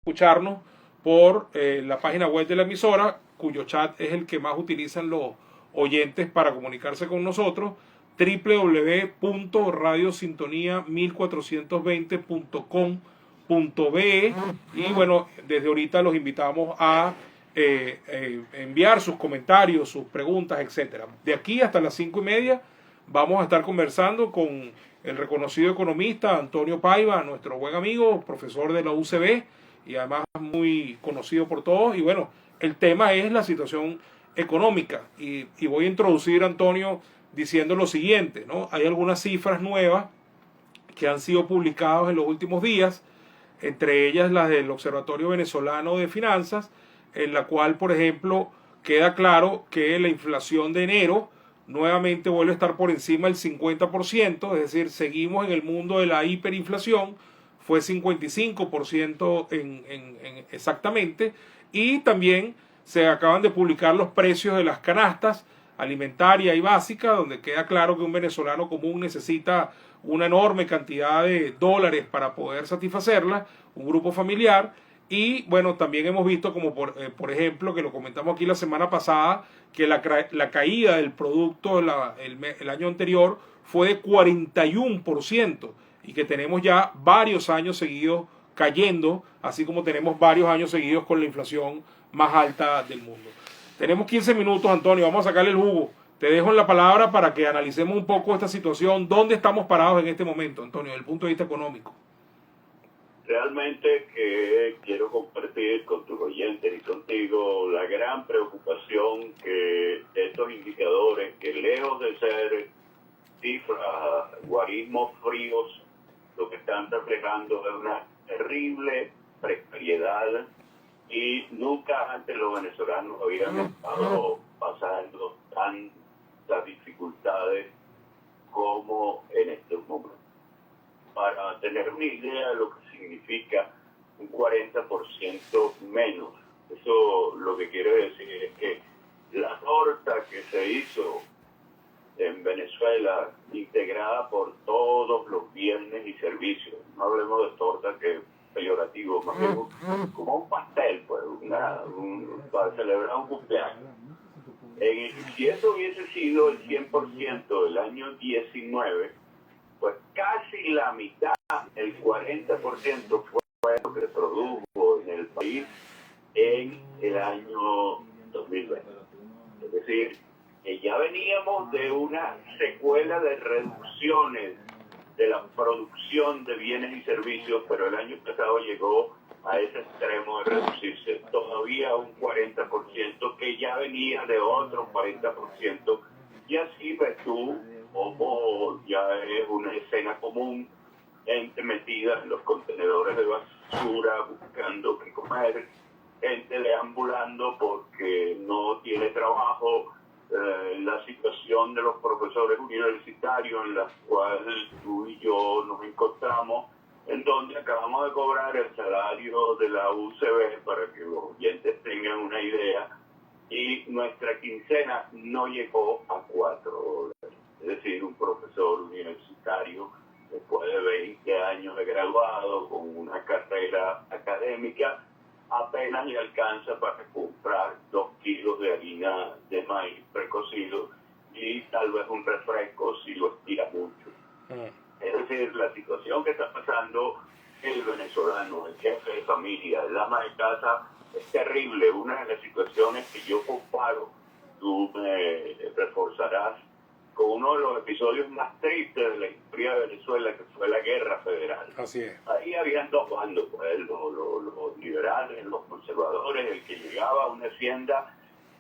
escucharnos por la página web de la emisora, cuyo chat es el que más utilizan los oyentes para comunicarse con nosotros, www.radiosintonía1420.com.be. Y bueno, desde ahorita los invitamos a enviar sus comentarios, sus preguntas, etcétera. De aquí hasta las 5:30 vamos a estar conversando con el reconocido economista Antonio Paiva, nuestro buen amigo, profesor de la UCB y además muy conocido por todos. Y bueno, el tema es la situación económica. Y voy a introducir a Antonio diciendo lo siguiente, ¿no? Hay algunas cifras nuevas que han sido publicadas en los últimos días, entre ellas las del Observatorio Venezolano de Finanzas, en la cual, por ejemplo, queda claro que la inflación de enero nuevamente vuelve a estar por encima del 50%, es decir, seguimos en el mundo de la hiperinflación, fue 55% exactamente, y también se acaban de publicar los precios de las canastas alimentaria y básica, donde queda claro que un venezolano común necesita una enorme cantidad de dólares para poder satisfacerla, un grupo familiar. Y bueno, también hemos visto como por ejemplo, que lo comentamos aquí la semana pasada, que la caída del producto el año anterior fue de 41%, y que tenemos ya varios años seguidos cayendo, así como tenemos varios años seguidos con la inflación más alta del mundo. Tenemos 15 minutos, Antonio, vamos a sacarle el jugo. Te dejo en la palabra para que analicemos un poco esta situación. ¿Dónde estamos parados en este momento, Antonio, desde el punto de vista económico? Realmente que quiero compartir con tus oyentes y contigo la gran preocupación que estos indicadores, que lejos de ser cifras, guarismos fríos, lo que están reflejando es una terrible precariedad, y nunca antes los venezolanos habían estado pasando tantas dificultades como en estos momentos. Para tener una idea de lo que significa un 40% menos, eso lo que quiere decir es que la torta que se hizo en Venezuela, integrada por todos los bienes y servicios, no hablemos de torta que es peyorativo, más bien como un pastel, pues, para celebrar un cumpleaños. Si eso hubiese sido el 100% del año 19, pues casi la mitad, el 40% fue lo que se produjo en el país en el año 2020. Es decir, que ya veníamos de una secuela de reducciones de la producción de bienes y servicios, pero el año pasado llegó a ese extremo de reducirse todavía un 40%, que ya venía de otro 40%, y así ves tú como ya es una escena común, gente metida en los contenedores de basura buscando qué comer, gente deambulando porque no tiene trabajo, la situación de los profesores universitarios en la cual tú y yo nos encontramos, en donde acabamos de cobrar el salario de la UCB, para que los oyentes tengan una idea, y nuestra quincena no llegó a $4. Es decir, un profesor universitario, después de 20 años de graduado, con una carrera académica, apenas le alcanza para comprar 2 kilos de harina de maíz precocido y tal vez un refresco si lo estira mucho. Es decir, la situación que está pasando el venezolano, el jefe de familia, el ama de casa, es terrible. Una de las situaciones que yo comparo, tú me reforzarás, con uno de los episodios más tristes de la historia de Venezuela, que fue la Guerra Federal. Así es. Ahí habían dos bandos, pues, los liberales, los conservadores. El que llegaba a una hacienda,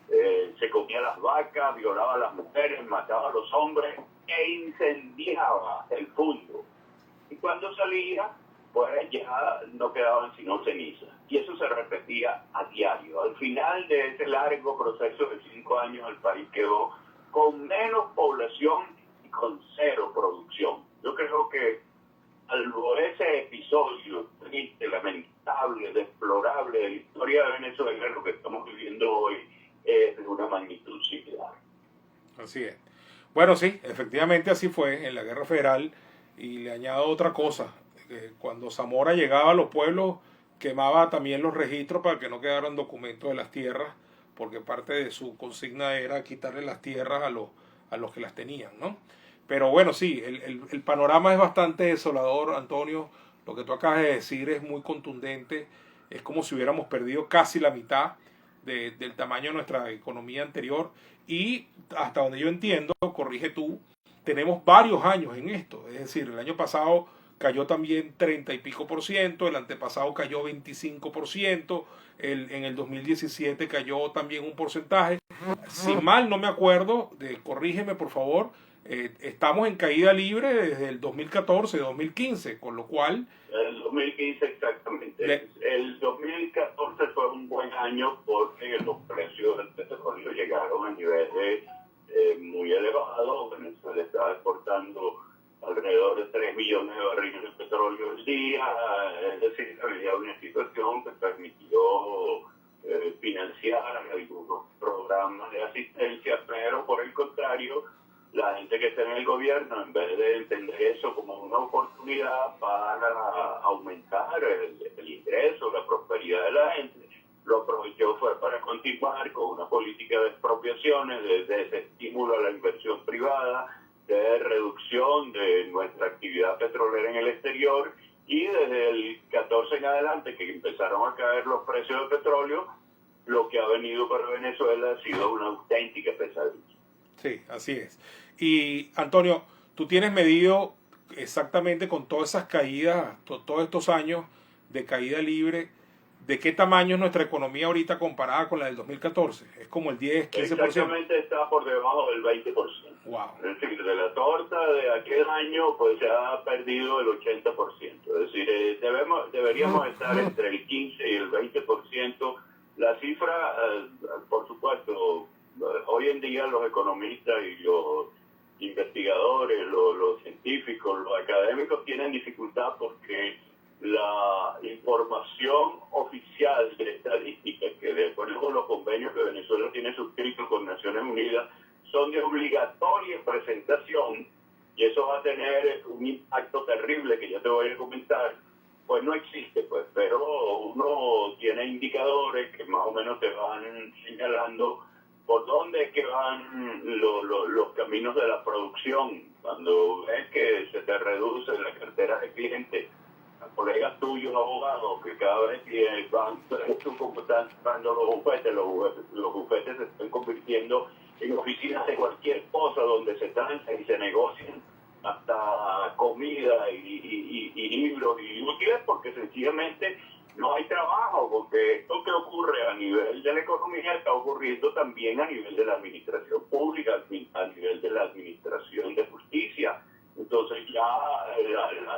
se comía las vacas, violaba a las mujeres, mataba a los hombres e incendiaba el fondo. Y cuando salía, pues ya no quedaban sino cenizas. Y eso se repetía a diario. Al final de ese largo proceso de 5 años, el país quedó con menos población y con cero producción. Yo creo que ese episodio triste, lamentable, deplorable de la historia de Venezuela, lo que estamos viviendo hoy es de una magnitud similar. Así es. Bueno, sí, efectivamente así fue en la Guerra Federal, y le añado otra cosa. Cuando Zamora llegaba a los pueblos, quemaba también los registros para que no quedaran documentos de las tierras, porque parte de su consigna era quitarle las tierras a los que las tenían, ¿no? Pero bueno, sí, el panorama es bastante desolador, Antonio. Lo que tú acabas de decir es muy contundente. Es como si hubiéramos perdido casi la mitad del tamaño de nuestra economía anterior. Y hasta donde yo entiendo, corrige tú, tenemos varios años en esto. Es decir, el año pasado cayó también 30 y pico por ciento, el antepasado cayó 25%, en el 2017 cayó también un porcentaje. Si mal no me acuerdo, corrígeme por favor, estamos en caída libre desde el 2014, 2015, con lo cual... El 2015 exactamente. El 2014 fue un buen año porque los precios del petróleo llegaron a niveles muy elevados. Venezuela estaba exportando alrededor de 3 millones de barriles de petróleo al día, es decir, había una situación que permitió financiar algunos programas de asistencia, pero por el contrario, la gente que está en el gobierno, en vez de entender eso como una oportunidad para aumentar el ingreso, la prosperidad de la gente, lo aprovechó fue para continuar con una política de expropiaciones, de desestímulo a la inversión privada, de reducción de nuestra actividad petrolera en el exterior, y desde el 14 en adelante, que empezaron a caer los precios del petróleo, lo que ha venido para Venezuela ha sido una auténtica pesadilla. Sí, así es. Y Antonio, tú tienes medido exactamente con todas esas caídas, todos estos años de caída libre, ¿de qué tamaño es nuestra economía ahorita comparada con la del 2014? Es como el 10, 15%. Exactamente, está por debajo del 20%. Wow. Es decir, de la torta de aquel año, pues se ha perdido el 80%. Es decir, deberíamos estar entre el 15 y el 20%. La cifra, por supuesto, hoy en día los economistas y los investigadores, los científicos, los académicos tienen dificultad porque la información oficial de estadística, que de acuerdo con los convenios que Venezuela tiene suscritos con Naciones Unidas, son de obligatoria presentación, y eso va a tener un impacto terrible que ya te voy a comentar, pues no existe, pues, pero uno tiene indicadores que más o menos te van señalando por dónde es que van los caminos de la producción. Cuando ves que se te reduce la cartera de clientes, colegas tuyos abogados que cada vez que van, como están dando los bufetes se están convirtiendo en oficinas de cualquier cosa donde se transan y se negocian hasta comida y libros y útiles, porque sencillamente no hay trabajo, porque esto que ocurre a nivel de la economía está ocurriendo también a nivel de la administración pública, a nivel de la administración de justicia. Entonces ya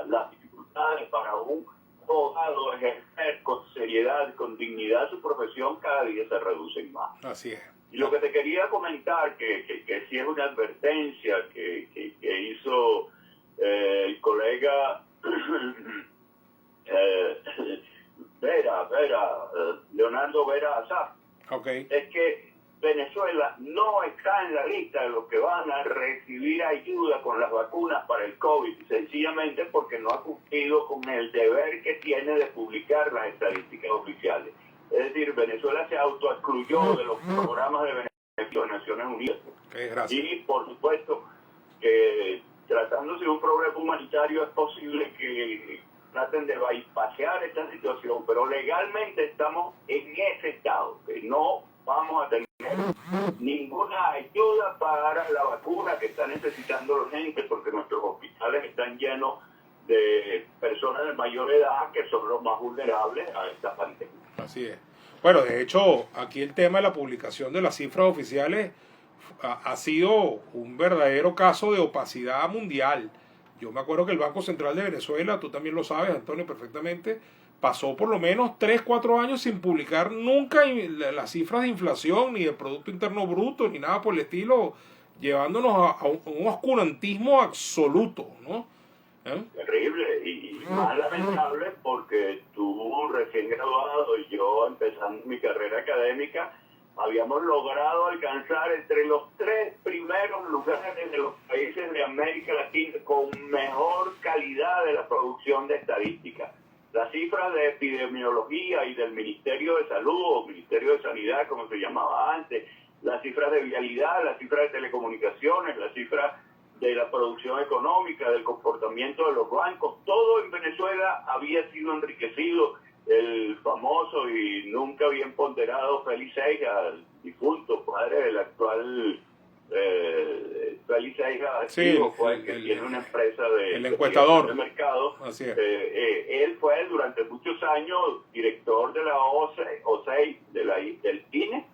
las dificultades para un abogado ejercer con seriedad, con dignidad su profesión cada día se reducen más. Así es. Y lo que te quería comentar, que sí es una advertencia que hizo el colega Leonardo Vera Azar, Okay. es que Venezuela no está en la lista de los que van a recibir ayuda con las vacunas para el COVID, sencillamente porque no ha cumplido con el deber que tiene de publicar las estadísticas oficiales. Es decir, Venezuela se autoexcluyó de los programas de beneficio de Naciones Unidas. Y por supuesto que tratándose de un problema humanitario es posible que traten de bypassear esta situación, pero legalmente estamos en ese estado, que no vamos a tener ninguna ayuda para la vacuna que está necesitando la gente, porque nuestros hospitales están llenos de personas de mayor edad que son los más vulnerables a esta pandemia. Así es. Bueno, de hecho, aquí el tema de la publicación de las cifras oficiales ha sido un verdadero caso de opacidad mundial. Yo me acuerdo que el Banco Central de Venezuela, tú también lo sabes, Antonio, perfectamente, pasó por lo menos 3, 4 años sin publicar nunca las cifras de inflación, ni de Producto Interno Bruto, ni nada por el estilo, llevándonos a un oscurantismo absoluto, ¿no? Terrible y más lamentable porque tú recién graduado y yo empezando mi carrera académica habíamos logrado alcanzar entre los 3 primeros lugares de los países de América Latina con mejor calidad de la producción de estadística. Las cifras de epidemiología y del Ministerio de Salud o Ministerio de Sanidad, como se llamaba antes, las cifras de vialidad, las cifras de telecomunicaciones, las cifras de la producción económica, del comportamiento de los bancos, todo en Venezuela había sido enriquecido. El famoso y nunca bien ponderado Félix Seijas, el difunto padre del actual Félix Seijas, sí, fue el que tiene una empresa el encuestador de mercado. Así es. Él fue durante muchos años director de la OCEI, del INE,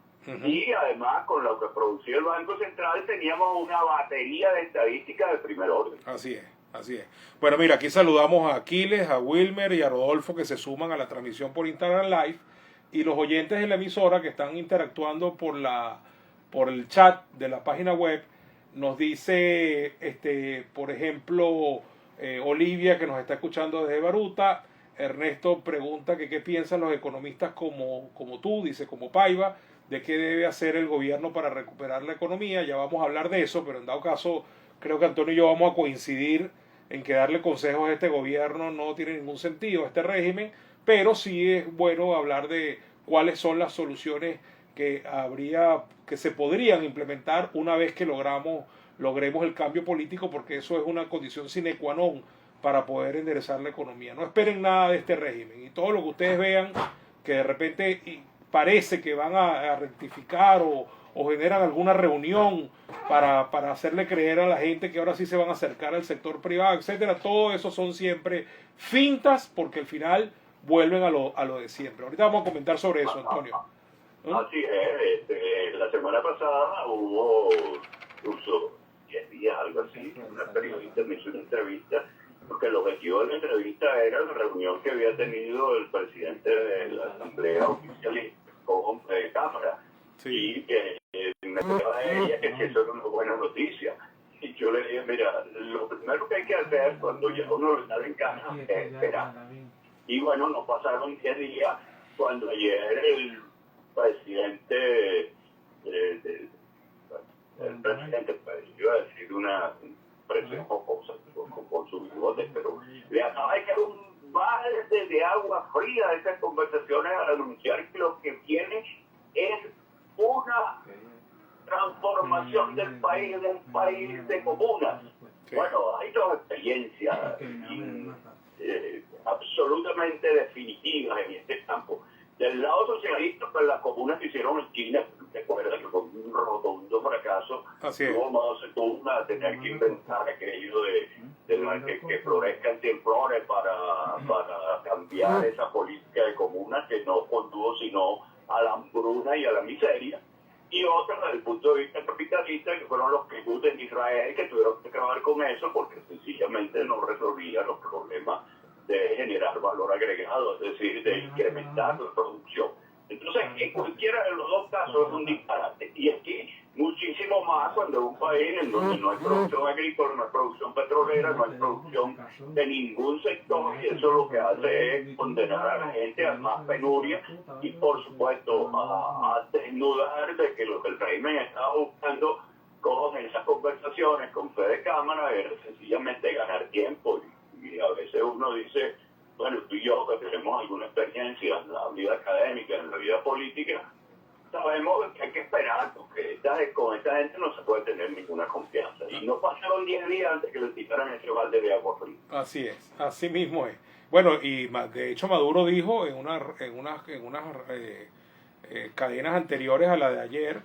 y además con lo que producía el Banco Central teníamos una batería de estadísticas de primer orden. Así es, así es. Bueno, mira, aquí saludamos a Aquiles, a Wilmer y a Rodolfo que se suman a la transmisión por Instagram Live, y los oyentes de la emisora que están interactuando por el chat de la página web. Nos dice, por ejemplo, Olivia, que nos está escuchando desde Baruta. Ernesto pregunta que qué piensan los economistas como tú, dice, como Paiva, de qué debe hacer el gobierno para recuperar la economía. Ya vamos a hablar de eso, pero en dado caso creo que Antonio y yo vamos a coincidir en que darle consejos a este gobierno no tiene ningún sentido, a este régimen, pero sí es bueno hablar de cuáles son las soluciones que se podrían implementar una vez que logremos el cambio político, porque eso es una condición sine qua non para poder enderezar la economía. No esperen nada de este régimen, y todo lo que ustedes vean que de repente parece que van a rectificar o generan alguna reunión para hacerle creer a la gente que ahora sí se van a acercar al sector privado, etcétera, todo eso son siempre fintas, porque al final vuelven a lo de siempre. Ahorita vamos a comentar sobre eso, Antonio. Así es, la semana pasada hubo incluso 10 días, algo así, una periodista me hizo una entrevista, porque el objetivo de la entrevista era la reunión que había tenido el presidente de la Asamblea Oficialista con Cámara, sí. Y que me contaba ella que eso era una buena noticia. Y yo le dije, mira, lo primero que hay que hacer cuando ya uno está en casa es esperar. Y bueno, no pasaron 10 días cuando ayer el presidente, pues, iba a decir una expresión jocosa con sus bigotes, pero le acaba de caer un balde de agua fría de esas conversaciones al anunciar que lo que viene es una transformación del país en un país de comunas. Sí. Bueno, hay dos experiencias absolutamente definitivas en este campo. Del lado socialista, pues las comunas se hicieron esquinas, ¿te acuerdas? Que fue un rotundo fracaso. Tuvo Mao Zedong a tener que inventar aquello de que florezcan 100 flores para cambiar esa política de comunas que no condujo sino a la hambruna y a la miseria. Y otra, desde el punto de vista capitalista, que fueron los kibbutz en Israel, que tuvieron que acabar con eso porque sencillamente no resolvía los problemas de generar valor agregado, es decir, de incrementar la producción. Entonces, en cualquiera de los dos casos es un disparate. Y aquí, muchísimo más cuando es un país en donde no hay producción agrícola, no hay producción petrolera, no hay producción de ningún sector, y eso lo que hace es condenar a la gente a más penuria y, por supuesto, a desnudar de que lo que el régimen estaba buscando con esas conversaciones con Fede Cámara era sencillamente ganar tiempo. Y a veces uno dice, bueno, tú y yo que tenemos alguna experiencia en la vida académica, en la vida política, sabemos que hay que esperar, porque con esta gente no se puede tener ninguna confianza. Y no pasaron 10 días antes que le tiraran ese balde de agua fría. Así es, así mismo es. Bueno, y de hecho Maduro dijo en unas cadenas anteriores a la de ayer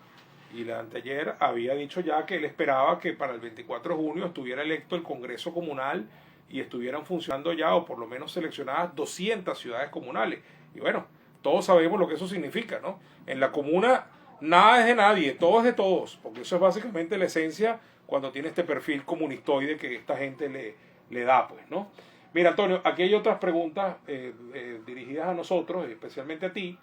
y la de anteayer, había dicho ya que él esperaba que para el 24 de junio estuviera electo el Congreso Comunal y estuvieran funcionando ya, o por lo menos seleccionadas 200 ciudades comunales. Y bueno, todos sabemos lo que eso significa, ¿no? En la comuna nada es de nadie, todo es de todos, porque eso es básicamente la esencia cuando tiene este perfil comunistoide que esta gente le da, pues, ¿no? Mira, Antonio, aquí hay otras preguntas dirigidas a nosotros, especialmente a ti.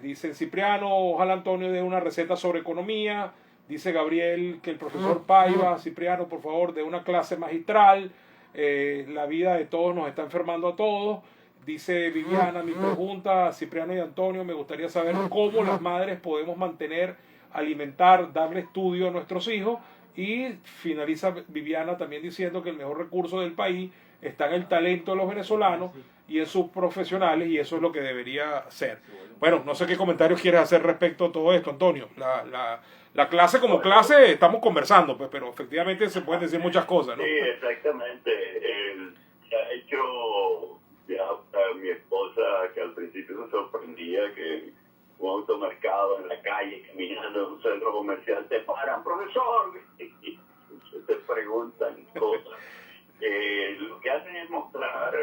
Dicen, Cipriano, ojalá Antonio dé una receta sobre economía. Dice Gabriel que el profesor Paiva, Cipriano, por favor, dé una clase magistral. La vida de todos nos está enfermando a todos. Dice Viviana, mi pregunta, Cipriano y Antonio, me gustaría saber cómo las madres podemos mantener, alimentar, darle estudio a nuestros hijos. Y finaliza Viviana también diciendo que el mejor recurso del país está en el talento de los venezolanos. y en sus profesionales, y eso es lo que debería ser. Bueno, no sé qué comentarios quieres hacer respecto a todo esto, Antonio. La clase como clase estamos conversando, pues, pero efectivamente se pueden decir muchas cosas, ¿no? Sí, exactamente. Se ha hecho, ya mi esposa, que al principio se sorprendía que un automercado en la calle, caminando en un centro comercial, te paran, profesor, y te preguntan cosas. Lo que hacen es mostrar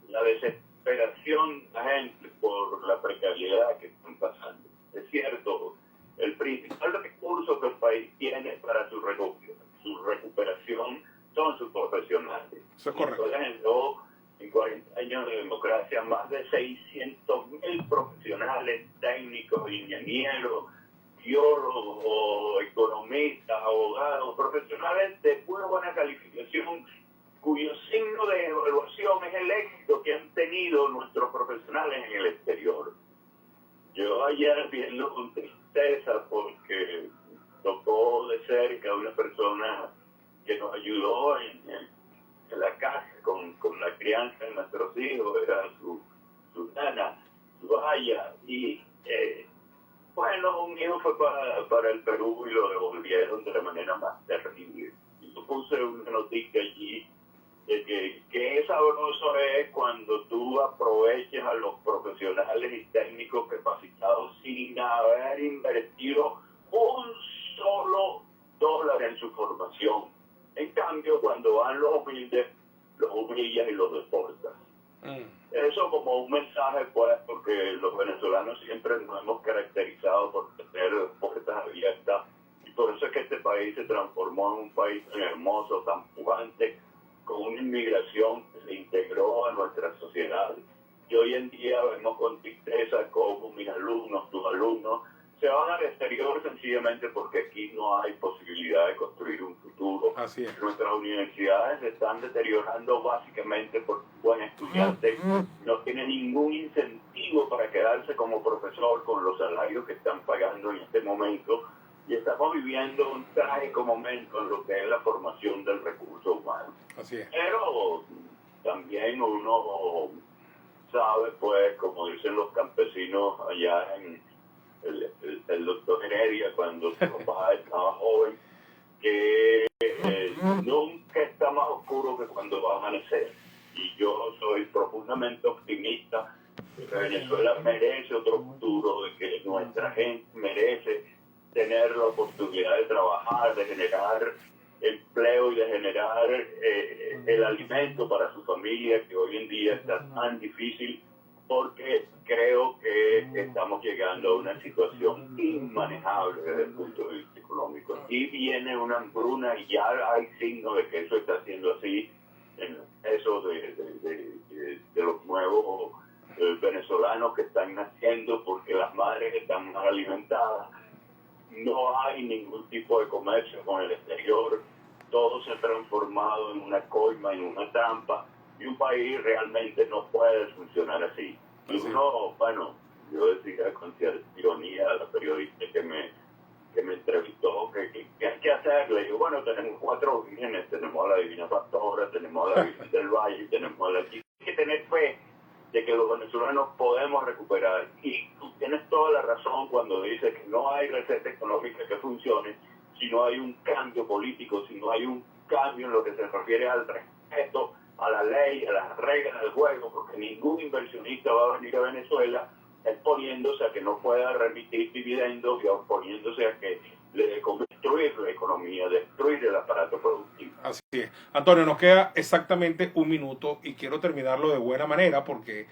la desesperación de la gente por la precariedad que están pasando. Es cierto, el principal recurso que el país tiene para su recuperación son sus profesionales. Eso es correcto. En 40 años de democracia, más de 600.000 profesionales, técnicos, ingenieros, biólogos, economistas, abogados, profesionales de muy buena calificación, cuyo signo de evaluación es el éxito que han tenido nuestros profesionales en el exterior. Yo ayer, viendo con tristeza, porque tocó de cerca una persona que nos ayudó en la casa con la crianza de nuestros hijos, era su nana, su haya, y bueno, un hijo fue para el Perú y lo devolvieron de la manera más terrible. Y yo puse una noticia allí de que qué sabroso es cuando tú aproveches a los profesionales y técnicos capacitados sin haber invertido un solo dólar en su formación. En cambio, cuando van los humildes, los humillas y los deportas. Eso como un mensaje, pues, porque los venezolanos siempre nos hemos caracterizado por tener puertas abiertas, y por eso es que este país se transformó en un país tan hermoso, tan pujante, con una inmigración que se integró a nuestra sociedad. Y hoy en día vemos con tristeza cómo mis alumnos, tus alumnos, se van al exterior sencillamente porque aquí no hay posibilidad de construir un futuro. Así es. Nuestras universidades se están deteriorando básicamente porque un buen estudiante no tiene ningún incentivo para quedarse como profesor con los salarios que están pagando en este momento, y estamos viviendo un trágico momento en lo que es la formación del recurso humano. Así es. Pero también uno sabe, pues, como dicen los campesinos allá en el doctor Heredia, cuando su papá estaba joven, que nunca está más oscuro que cuando va a amanecer. Y yo soy profundamente optimista de que Venezuela merece otro futuro, de que nuestra gente merece tener la oportunidad de trabajar, de generar empleo y de generar el alimento para su familia, que hoy en día está tan difícil, porque creo que estamos llegando a una situación inmanejable desde el punto de vista económico. Aquí viene una hambruna y ya hay signos de que eso está siendo así en eso de los nuevos venezolanos que están naciendo, porque las madres están mal alimentadas. No hay ningún tipo de comercio con el exterior, todo se ha transformado en una coima, en una trampa, y un país realmente no puede funcionar así. Y uno, bueno, yo decía con cierta ironía a la periodista que me entrevistó, que hay que hacer. Le digo, bueno, tenemos 4 vírgenes, tenemos a la Divina Pastora, tenemos a la Virgen del Valle, tenemos a la Chica. Hay que tener fe de que los venezolanos podemos recuperar. Y tú tienes toda la razón cuando dices que no hay receta económica que funcione si no hay un cambio político, si no hay un cambio en lo que se refiere al respeto a la ley, a las reglas del juego, porque ningún inversionista va a venir a Venezuela exponiéndose a que no pueda remitir dividendos y oponiéndose a que le dé como destruir la economía, destruir el aparato productivo. Así es. Antonio, nos queda exactamente 1 minuto y quiero terminarlo de buena manera porque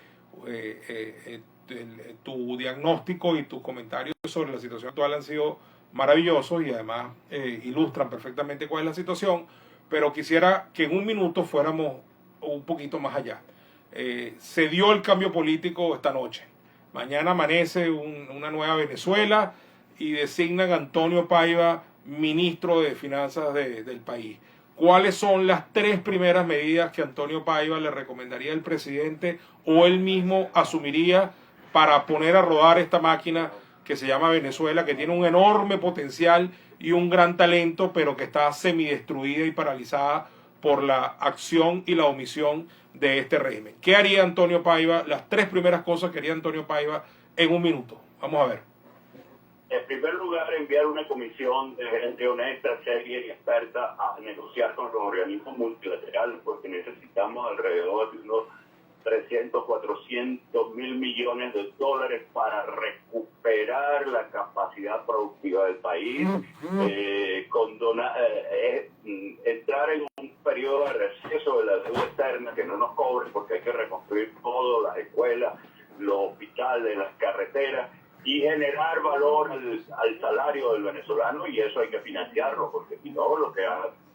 tu diagnóstico y tus comentarios sobre la situación actual han sido maravillosos y además ilustran perfectamente cuál es la situación, pero quisiera que en 1 minuto fuéramos un poquito más allá. Se dio el cambio político esta noche. Mañana amanece una nueva Venezuela y designan a Antonio Paiva ministro de Finanzas del país. ¿Cuáles son las 3 primeras medidas que Antonio Paiva le recomendaría al presidente o él mismo asumiría para poner a rodar esta máquina que se llama Venezuela, que tiene un enorme potencial y un gran talento, pero que está semidestruida y paralizada por la acción y la omisión de este régimen. ¿Qué haría Antonio Paiva? Las 3 primeras cosas que haría Antonio Paiva en un minuto. Vamos a ver. En primer lugar, enviar una comisión de gente honesta, seria y experta a negociar con los organismos multilaterales, porque necesitamos alrededor de unos 300, 400 mil millones de dólares para recuperar la capacidad productiva del país, entrar en un periodo de receso de la deuda externa que no nos cobre, porque hay que reconstruir todo, las escuelas, los hospitales, las carreteras, y generar valor al salario del venezolano, y eso hay que financiarlo, porque si no, lo que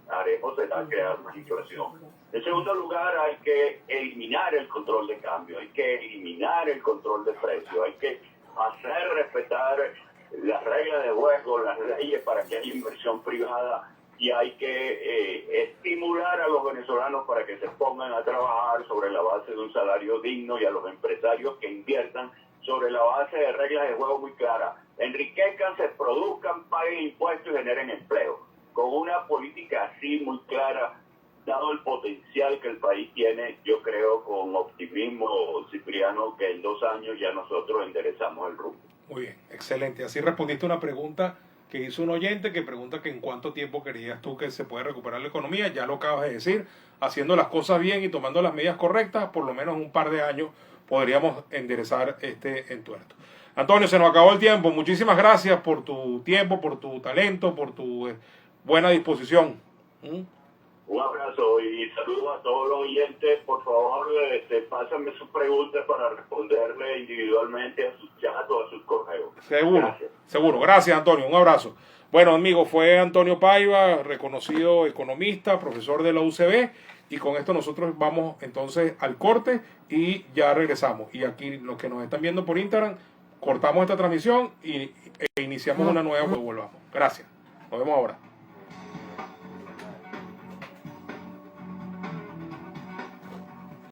haremos será crear más inflación. En segundo lugar, hay que eliminar el control de cambio, hay que eliminar el control de precios, hay que hacer respetar las reglas de juego, las leyes para que haya inversión privada, y hay que estimular a los venezolanos para que se pongan a trabajar sobre la base de un salario digno, y a los empresarios que inviertan sobre la base de reglas de juego muy claras. Enriquezcan, se produzcan, paguen impuestos y generen empleo. Con una política así muy clara, dado el potencial que el país tiene, yo creo con optimismo, Cipriano, que en 2 años ya nosotros enderezamos el rumbo. Muy bien, excelente. Así respondiste una pregunta que hizo un oyente que pregunta que en cuánto tiempo creías tú que se puede recuperar la economía. Ya lo acabas de decir, haciendo las cosas bien y tomando las medidas correctas, por lo menos en un par de años podríamos enderezar este entuerto. Antonio, se nos acabó el tiempo. Muchísimas gracias por tu tiempo, por tu talento, por tu buena disposición. Un abrazo y saludos a todos los oyentes. Por favor, pásenme sus preguntas para responderle individualmente a sus chats o a sus correos. Seguro, gracias. Seguro. Gracias, Antonio. Un abrazo. Bueno, amigos, fue Antonio Paiva, reconocido economista, profesor de la UCB, y con esto nosotros vamos entonces al corte y ya regresamos. Y aquí los que nos están viendo por Instagram, cortamos esta transmisión e iniciamos una nueva cuando volvamos. Gracias. Nos vemos ahora.